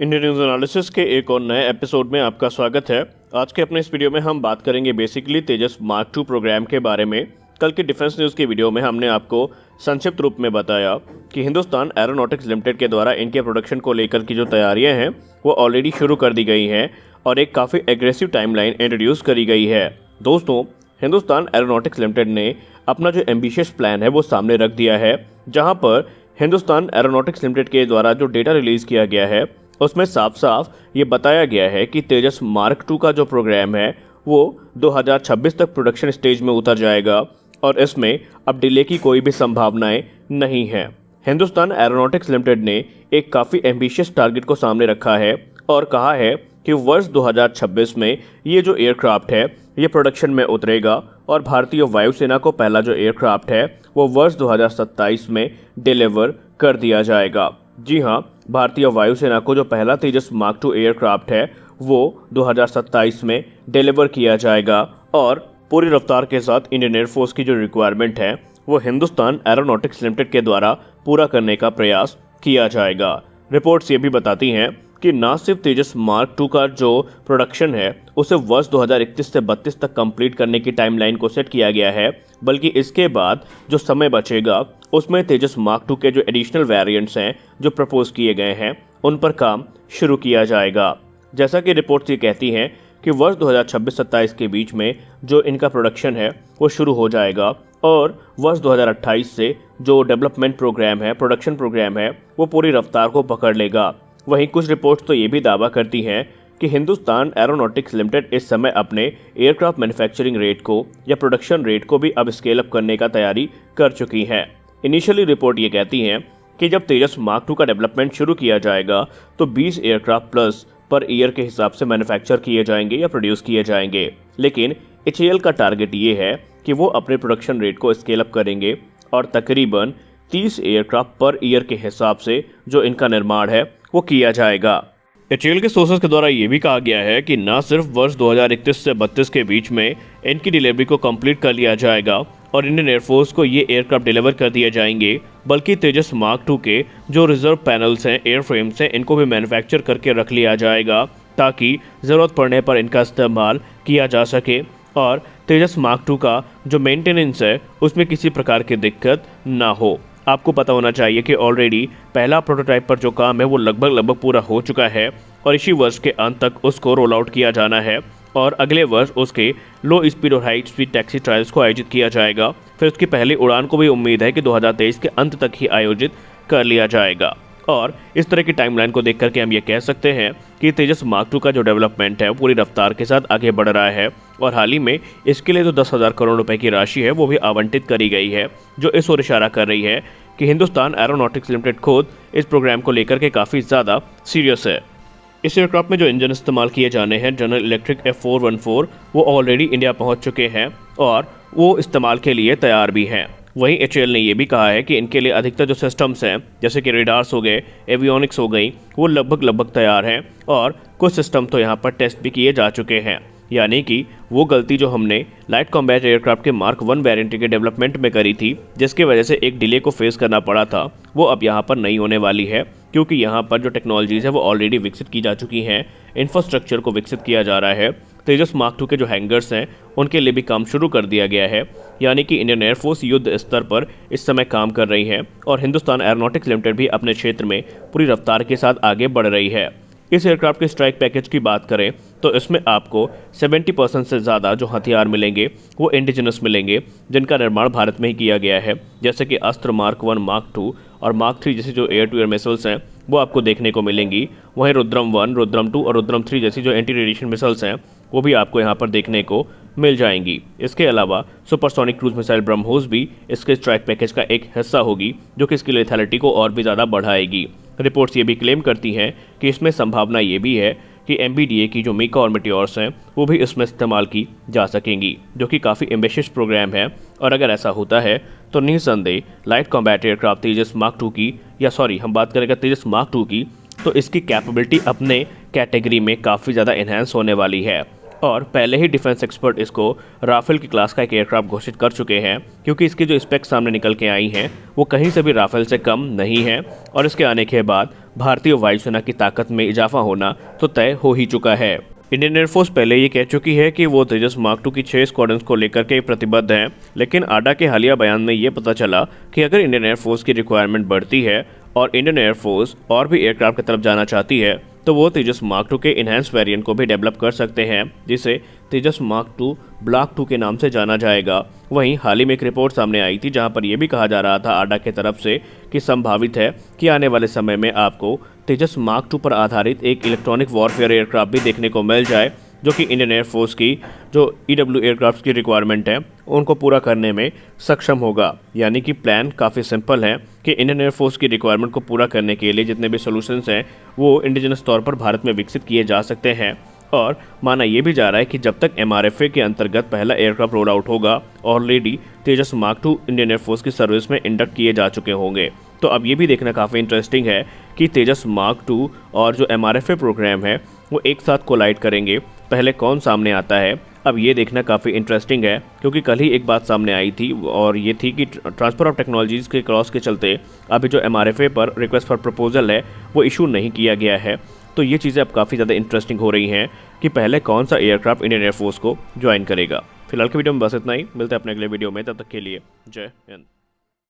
Indian news analysis के एक और नए एपिसोड में आपका स्वागत है। आज के अपने इस वीडियो में हम बात करेंगे बेसिकली तेजस मार्क 2 प्रोग्राम के बारे में। कल के डिफेंस न्यूज़ की वीडियो में हमने आपको संक्षिप्त रूप में बताया कि हिंदुस्तान एरोनॉटिक्स लिमिटेड के द्वारा इनके प्रोडक्शन को लेकर की जो तैयारियां हैं वो ऑलरेडी शुरू कर दी गई हैं और एक काफ़ी एग्रेसिव टाइमलाइन इंट्रोड्यूस करी गई है। दोस्तों, हिंदुस्तान एरोनॉटिक्स लिमिटेड ने अपना जो एम्बिशियस प्लान है वो सामने रख दिया है, जहाँ पर हिंदुस्तान एरोनॉटिक्स लिमिटेड के द्वारा जो डेटा रिलीज़ किया गया है उसमें साफ साफ ये बताया गया है कि तेजस मार्क 2 का जो प्रोग्राम है वो 2026 तक प्रोडक्शन स्टेज में उतर जाएगा और इसमें अब डिले की कोई भी संभावनाएं नहीं है। हिंदुस्तान एरोनॉटिक्स लिमिटेड ने एक काफ़ी एम्बिशियस टारगेट को सामने रखा है और कहा है कि वर्ष 2026 में ये जो एयरक्राफ्ट है ये प्रोडक्शन में उतरेगा और भारतीय वायुसेना को पहला जो एयरक्राफ्ट है वो वर्ष 2027 में डिलीवर कर दिया जाएगा। जी हाँ, भारतीय वायुसेना को जो पहला तेजस मार्क 2 एयरक्राफ्ट है वो 2027 में डिलीवर किया जाएगा और पूरी रफ्तार के साथ इंडियन एयरफोर्स की जो रिक्वायरमेंट है वो हिंदुस्तान एरोनॉटिक्स लिमिटेड के द्वारा पूरा करने का प्रयास किया जाएगा। रिपोर्ट्स ये भी बताती हैं कि न सिर्फ तेजस मार्क 2 का जो प्रोडक्शन है उसे वर्ष 2031 से 32 तक कंप्लीट करने की टाइमलाइन को सेट किया गया है, बल्कि इसके बाद जो समय बचेगा उसमें तेजस मार्क 2 के जो एडिशनल वेरिएंट्स हैं जो प्रपोज किए गए हैं उन पर काम शुरू किया जाएगा। जैसा कि रिपोर्ट्स ये कहती हैं कि वर्ष 2026-27 के बीच में जो इनका प्रोडक्शन है वो शुरू हो जाएगा और वर्ष 2028 से जो डेवलपमेंट प्रोग्राम है, प्रोडक्शन प्रोग्राम है, वो पूरी रफ्तार को पकड़ लेगा। वहीं कुछ रिपोर्ट्स तो ये भी दावा करती हैं कि हिंदुस्तान एरोनॉटिक्स लिमिटेड इस समय अपने एयरक्राफ्ट मैन्युफैक्चरिंग रेट को या प्रोडक्शन रेट को भी अब स्केल अप करने का तैयारी कर चुकी है। इनिशियली रिपोर्ट ये कहती हैं कि जब तेजस मार्क 2 का डेवलपमेंट शुरू किया जाएगा तो 20 एयरक्राफ्ट प्लस पर ईयर के हिसाब से मैन्युफैक्चर किए जाएंगे या प्रोड्यूस किए जाएंगे, लेकिन एचएएल का टारगेट ये है कि वो अपने प्रोडक्शन रेट को स्केल अप करेंगे और तकरीबन 30 एयरक्राफ्ट पर ईयर के हिसाब से जो इनका निर्माण है वो किया जाएगा। एचएएल के सोर्सेस के द्वारा ये भी कहा गया है कि न सिर्फ वर्ष 2031 से 32 के बीच में इनकी डिलीवरी को कंप्लीट कर लिया जाएगा और इंडियन एयरफोर्स को ये एयरक्राफ्ट डिलीवर कर दिए जाएंगे, बल्कि तेजस मार्क 2 के जो रिजर्व पैनल्स हैं, एयरफ्रेम्स हैं, इनको भी मैन्युफैक्चर करके रख लिया जाएगा ताकि ज़रूरत पड़ने पर इनका इस्तेमाल किया जा सके और तेजस मार्क 2 का जो मेंटेनेंस है उसमें किसी प्रकार की दिक्कत ना हो। आपको पता होना चाहिए कि ऑलरेडी पहला प्रोटोटाइप पर जो काम है वो लगभग पूरा हो चुका है और इसी वर्ष के अंत तक उसको रोल आउट किया जाना है और अगले वर्ष उसके लो स्पीड और हाई स्पीड टैक्सी ट्रायल्स को आयोजित किया जाएगा। फिर उसकी पहली उड़ान को भी उम्मीद है कि 2023 के अंत तक ही आयोजित कर लिया जाएगा और इस तरह की टाइमलाइन को देख करके हम ये कह सकते हैं कि तेजस मार्क 2 का जो डेवलपमेंट है पूरी रफ्तार के साथ आगे बढ़ रहा है और हाल ही में इसके लिए जो 10,000 करोड़ रुपए की राशि है वो भी आवंटित करी गई है, जो इस ओर इशारा कर रही है कि हिंदुस्तान एरोनॉटिक्स लिमिटेड खुद इस प्रोग्राम को लेकर के काफ़ी ज़्यादा सीरियस है। इस एयरक्राफ्ट में जो इंजन इस्तेमाल किए जाने हैं जनरल इलेक्ट्रिक F414 वो ऑलरेडी इंडिया पहुंच चुके हैं और वो इस्तेमाल के लिए तैयार भी हैं। वहीं एचएएल ने यह भी कहा है कि इनके लिए अधिकतर जो सिस्टम्स हैं जैसे कि रेडार्स हो गए, एवियोनिक्स हो गई, वो लगभग तैयार हैं और कुछ सिस्टम तो यहाँ पर टेस्ट भी किए जा चुके हैं। यानी कि वो गलती जो हमने लाइट कॉम्बैट एयरक्राफ्ट के मार्क 1 वेरिएंट के डेवलपमेंट में करी थी, जिसकी वजह से एक डिले को फेस करना पड़ा था, वो अब यहाँ पर नहीं होने वाली है, क्योंकि यहाँ पर जो टेक्नोलॉजीज़ है वो ऑलरेडी विकसित की जा चुकी हैं, इंफ्रास्ट्रक्चर को विकसित किया जा रहा है। तेजस मार्क 2 के जो हैंगर्स हैं उनके लिए भी काम शुरू कर दिया गया है, यानी कि इंडियन एयरफोर्स युद्ध स्तर पर इस समय काम कर रही है और हिंदुस्तान एरोनॉटिक्स लिमिटेड भी अपने क्षेत्र में पूरी रफ्तार के साथ आगे बढ़ रही है। इस एयरक्राफ्ट के स्ट्राइक पैकेज की बात करें तो इसमें आपको 70% से ज़्यादा जो हथियार मिलेंगे वो इंडिजिनस मिलेंगे, जिनका निर्माण भारत में ही किया गया है, जैसे कि अस्त्र मार्क 1, मार्क 2 और मार्क 3 जैसी जो एयर टू एयर मिसाइल्स हैं वो आपको देखने को मिलेंगी। वहीं रुद्रम 1, रुद्रम 2 और रुद्रम 3 जैसी जो एंटी रेडिएशन मिसाइल्स हैं वो भी आपको यहाँ पर देखने को मिल जाएंगी। इसके अलावा सुपरसोनिक क्रूज मिसाइल ब्रह्मोस भी इसके स्ट्राइक पैकेज का एक हिस्सा होगी, जो कि इसकी लेथैलिटी को और भी ज़्यादा बढ़ाएगी। रिपोर्ट्स ये भी क्लेम करती हैं कि इसमें संभावना ये भी है कि MBDA की जो मीका और मेटियोर्स हैं वो भी इसमें इस्तेमाल की जा सकेंगी, जो कि काफ़ी एम्बिशियस प्रोग्राम है और अगर ऐसा होता है तो निस्संदेह लाइट कॉम्बैट एयरक्राफ्ट तेजस मार्क 2 की हम बात करेंगे तेजस मार्क 2 की, तो इसकी कैपेबिलिटी अपने कैटेगरी में काफ़ी ज़्यादा इन्हेंस होने वाली है और पहले ही डिफेंस एक्सपर्ट इसको राफेल की क्लास का एक एयरक्राफ्ट घोषित कर चुके हैं, क्योंकि इसकी जो स्पेक्स सामने निकल के आई हैं वो कहीं से भी राफेल से कम नहीं है और इसके आने के बाद भारतीय वायुसेना की ताकत में इजाफा होना तो तय हो ही चुका है। इंडियन एयरफोर्स पहले ये कह चुकी है कि वो तेजस मार्क 2 की 6 स्क्वाड्रंस को लेकर के प्रतिबद्ध हैं, लेकिन आडा के हालिया बयान में ये पता चला कि अगर इंडियन एयरफोर्स की रिक्वायरमेंट बढ़ती है और इंडियन एयरफोर्स और भी एयरक्राफ्ट की तरफ जाना चाहती है तो वो तेजस मार्क 2 के इन्हेंस वेरिएंट को भी डेवलप कर सकते हैं, जिसे तेजस मार्क 2 ब्लॉक 2 के नाम से जाना जाएगा। वहीं हाल ही में एक रिपोर्ट सामने आई थी जहां पर यह भी कहा जा रहा था आडा की तरफ से कि संभावित है कि आने वाले समय में आपको तेजस मार्क 2 पर आधारित एक इलेक्ट्रॉनिक वॉरफेयर एयरक्राफ्ट भी देखने को मिल जाए, जो कि इंडियन एयरफोर्स की जो EW एयरक्राफ्ट की रिक्वायरमेंट है उनको पूरा करने में सक्षम होगा। यानी कि प्लान काफ़ी सिंपल है कि इंडियन एयरफोर्स की रिक्वायरमेंट को पूरा करने के लिए जितने भी सॉल्यूशंस हैं वो इंडिजिनस तौर पर भारत में विकसित किए जा सकते हैं। और माना यह भी जा रहा है कि जब तक MRFA के अंतर्गत पहला एयरक्राफ्ट रोल आउट होगा ऑलरेडी तेजस मार्क 2 इंडियन एयरफोर्स की सर्विस में इंडक्ट किए जा चुके होंगे। तो अब ये भी देखना काफ़ी इंटरेस्टिंग है कि तेजस मार्क 2 और जो MRFA प्रोग्राम है वो एक साथ कोलाइड करेंगे, पहले कौन सामने आता है। अब ये देखना काफ़ी इंटरेस्टिंग है, क्योंकि कल ही एक बात सामने आई थी और ये थी कि ट्रांसफ़र ऑफ टेक्नोलॉजीज़ के क्रॉस के चलते अभी जो MRFA पर रिक्वेस्ट फॉर प्रपोजल है वो इशू नहीं किया गया है। तो ये चीज़ें अब काफ़ी ज़्यादा इंटरेस्टिंग हो रही हैं कि पहले कौन सा एयरक्राफ्ट इंडियन एयरफोर्स को ज्वाइन करेगा। फिलहाल के वीडियो में बस इतना ही, मिलते हैं अपने अगले वीडियो में, तब तक के लिए जय हिंद।